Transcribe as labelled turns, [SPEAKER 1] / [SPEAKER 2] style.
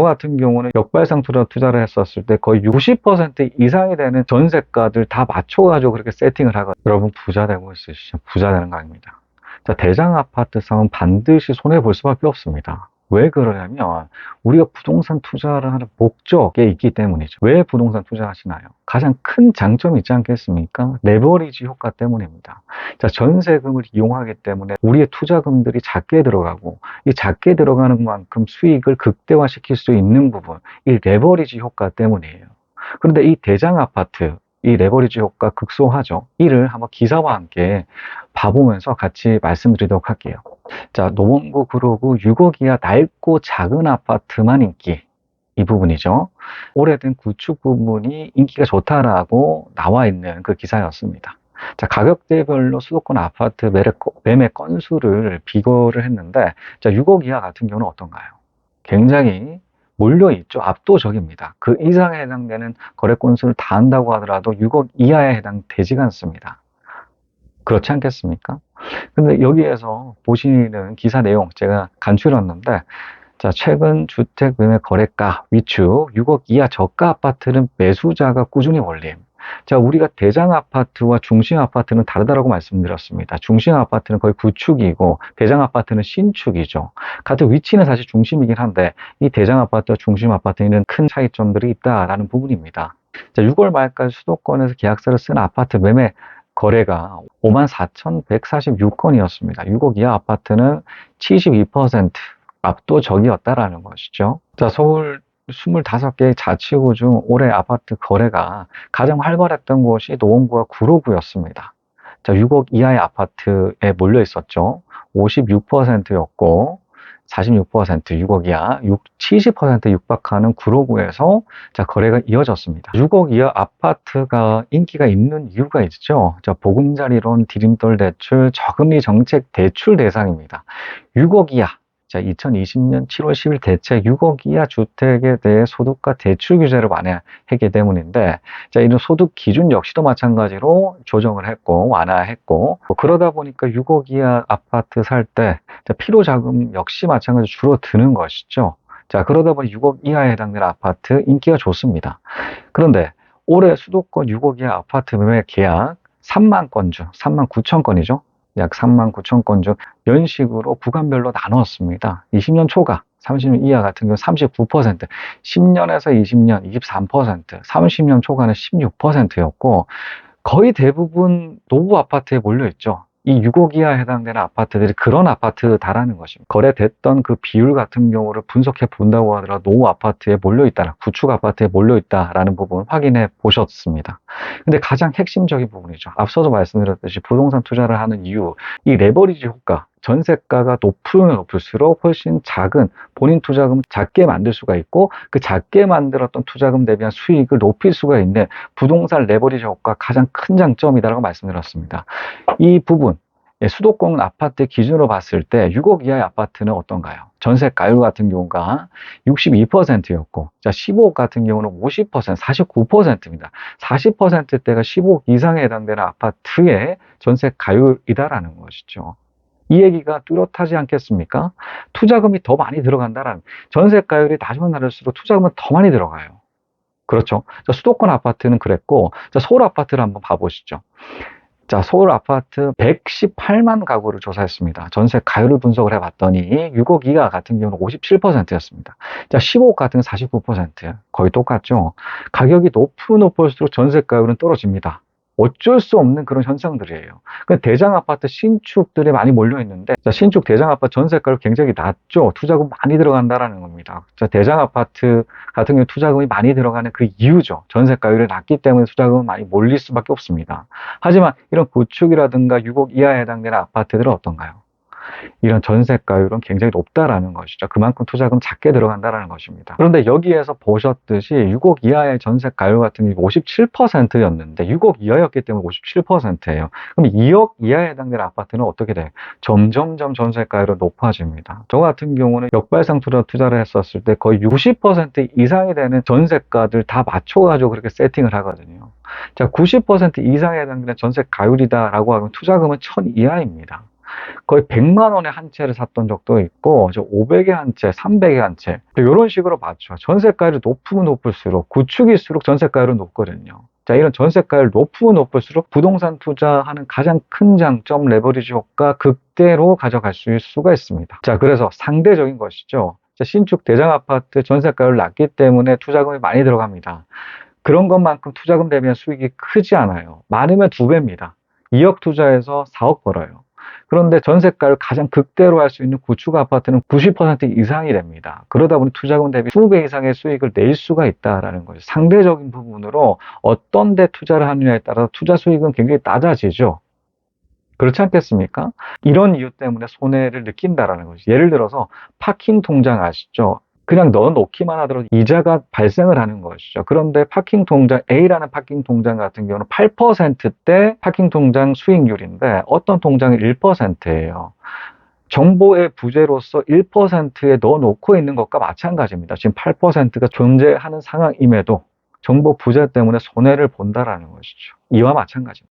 [SPEAKER 1] 같은 경우는 역발상투로 투자를 했었을 때 거의 60% 이상이 되는 전세가들 다 맞춰가지고 그렇게 세팅을 하거든요. 여러분 부자 되고 있으시죠? 부자 되는 거 아닙니다. 자, 대장 아파트 싸움 반드시 손해볼 수밖에 없습니다. 왜 그러냐면 우리가 부동산 투자를 하는 목적에 있기 때문이죠. 왜 부동산 투자하시나요? 가장 큰 장점이 있지 않겠습니까? 레버리지 효과 때문입니다. 자, 전세금을 이용하기 때문에 우리의 투자금들이 작게 들어가고 이 작게 들어가는 만큼 수익을 극대화시킬 수 있는 부분, 이 레버리지 효과 때문이에요. 그런데 이 대장 아파트, 이 레버리지 효과 극소화죠. 이를 한번 기사와 함께 봐보면서 같이 말씀드리도록 할게요. 자, 노원구 구로구 6억 이하 낡고 작은 아파트만 인기. 이 부분이죠. 오래된 구축 부분이 인기가 좋다라고 나와 있는 그 기사였습니다. 자, 가격대별로 수도권 아파트 매매 건수를 비교를 했는데, 자, 6억 이하 같은 경우는 어떤가요? 굉장히 몰려있죠. 압도적입니다. 그 이상에 해당되는 거래 건수를 다 한다고 하더라도 6억 이하에 해당되지가 않습니다. 그렇지 않겠습니까? 근데 여기에서 보시는 기사 내용 제가 간추렸는데, 자, 최근 주택 매매 거래가 위축 6억 이하 저가 아파트는 매수자가 꾸준히 몰림. 자, 우리가 대장 아파트와 중심 아파트는 다르다고 말씀드렸습니다. 중심 아파트는 거의 구축이고 대장 아파트는 신축이죠. 같은 위치는 사실 중심이긴 한데 이 대장 아파트와 중심 아파트에는 큰 차이점들이 있다라는 부분입니다. 자, 6월 말까지 수도권에서 계약서를 쓴 아파트 매매 거래가 54,146건이었습니다. 6억 이하 아파트는 72% 압도적이었다라는 것이죠. 자, 서울 25개 자치구 중 올해 아파트 거래가 가장 활발했던 곳이 노원구와 구로구였습니다. 자, 6억 이하의 아파트에 몰려 있었죠. 56%였고 46% 6억 이하, 70% 육박하는 구로구에서 자, 거래가 이어졌습니다. 6억 이하 아파트가 인기가 있는 이유가 있죠. 자, 보금자리론, 디딤돌 대출, 저금리 정책 대출 대상입니다. 6억 이하. 자, 2020년 7월 10일 대책 6억 이하 주택에 대해 소득과 대출 규제를 완화했기 때문인데, 자, 이런 소득 기준 역시도 마찬가지로 조정을 했고, 완화했고, 그러다 보니까 6억 이하 아파트 살 때, 필요 자금 역시 마찬가지로 줄어드는 것이죠. 자, 그러다 보니 6억 이하에 해당되는 아파트 인기가 좋습니다. 그런데 올해 수도권 6억 이하 아파트 매매 계약 3만 건 중, 3만 9천 건이죠. 약 3만 9천 건 중 연식으로 구간별로 나누었습니다. 20년 초과, 30년 이하 같은 경우 39%, 10년에서 20년 23%, 30년 초과는 16%였고 거의 대부분 노후 아파트에 몰려있죠. 이 6억 이하에 해당되는 아파트들이 그런 아파트다라는 것입니다. 거래됐던 그 비율 같은 경우를 분석해 본다고 하더라도 노후 아파트에 몰려있다, 구축 아파트에 몰려있다라는 부분 확인해 보셨습니다. 근데 가장 핵심적인 부분이죠. 앞서도 말씀드렸듯이 부동산 투자를 하는 이유, 이 레버리지 효과, 전세가가 높으면 높을수록 훨씬 작은 본인 투자금을 작게 만들 수가 있고 그 작게 만들었던 투자금 대비한 수익을 높일 수가 있는 부동산 레버리지 효과가 가장 큰 장점이다라고 말씀드렸습니다. 이 부분, 수도권 아파트 기준으로 봤을 때 6억 이하의 아파트는 어떤가요? 전세가율 같은 경우가 62%였고, 자, 15억 같은 경우는 50%, 49%입니다. 40%대가 15억 이상에 해당되는 아파트의 전세가율이다라는 것이죠. 이 얘기가 뚜렷하지 않겠습니까? 투자금이 더 많이 들어간다라는, 전세가율이 낮으면 낮을수록 투자금은 더 많이 들어가요. 그렇죠. 자, 수도권 아파트는 그랬고, 자, 서울 아파트를 한번 봐보시죠. 자, 서울 아파트 118만 가구를 조사했습니다. 전세 가율을 분석을 해봤더니 6억 이하 같은 경우는 57%였습니다. 자, 15억 같은 경우는 49%. 거의 똑같죠. 가격이 높을수록 전세 가율은 떨어집니다. 어쩔 수 없는 그런 현상들이에요. 대장 아파트 신축들이 많이 몰려 있는데, 자, 신축 대장 아파트 전세가율 굉장히 낮죠. 투자금 많이 들어간다라는 겁니다. 자, 대장 아파트 같은 경우 투자금이 많이 들어가는 그 이유죠. 전세가율이 낮기 때문에 투자금은 많이 몰릴 수밖에 없습니다. 하지만 이런 구축이라든가 6억 이하에 해당되는 아파트들은 어떤가요? 이런 전세가율은 굉장히 높다라는 것이죠. 그만큼 투자금 작게 들어간다라는 것입니다. 그런데 여기에서 보셨듯이 6억 이하의 전세가율 같은 경우 57%였는데 6억 이하였기 때문에 57%예요. 그럼 2억 이하에 해당되는 아파트는 어떻게 돼요? 점점점 전세가율은 높아집니다. 저 같은 경우는 역발상투로 투자를 했었을 때 거의 60% 이상이 되는 전세가들 다 맞춰가지고 그렇게 세팅을 하거든요. 자, 90% 이상에 해당되는 전세가율이다라고 하면 투자금은 1000 이하입니다. 거의 100만 원에 한 채를 샀던 적도 있고, 500에 한 채, 300에 한 채. 이런 식으로 맞죠. 전세가율이 높으면 높을수록, 구축일수록 전세가율은 높거든요. 자, 이런 전세가율 높으면 높을수록 부동산 투자하는 가장 큰 장점, 레버리지 효과 극대로 가져갈 수가 있습니다. 자, 그래서 상대적인 것이죠. 자, 신축 대장 아파트 전세가율 낮기 때문에 투자금이 많이 들어갑니다. 그런 것만큼 투자금 대비한 수익이 크지 않아요. 많으면 2배입니다. 2억 투자해서 4억 벌어요. 그런데 전세가를 가장 극대로 할 수 있는 구축 아파트는 90% 이상이 됩니다. 그러다 보니 투자금 대비 20배 이상의 수익을 낼 수가 있다라는 거죠. 상대적인 부분으로 어떤 데 투자를 하느냐에 따라서 투자 수익은 굉장히 낮아지죠. 그렇지 않겠습니까? 이런 이유 때문에 손해를 느낀다라는 거죠. 예를 들어서 파킹 통장 아시죠? 그냥 넣어놓기만 하더라도 이자가 발생을 하는 것이죠. 그런데 파킹 통장, A라는 파킹 통장 같은 경우는 8%대 파킹 통장 수익률인데 어떤 통장은 1%예요. 정보의 부재로서 1%에 넣어놓고 있는 것과 마찬가지입니다. 지금 8%가 존재하는 상황임에도 정보 부재 때문에 손해를 본다라는 것이죠. 이와 마찬가지입니다.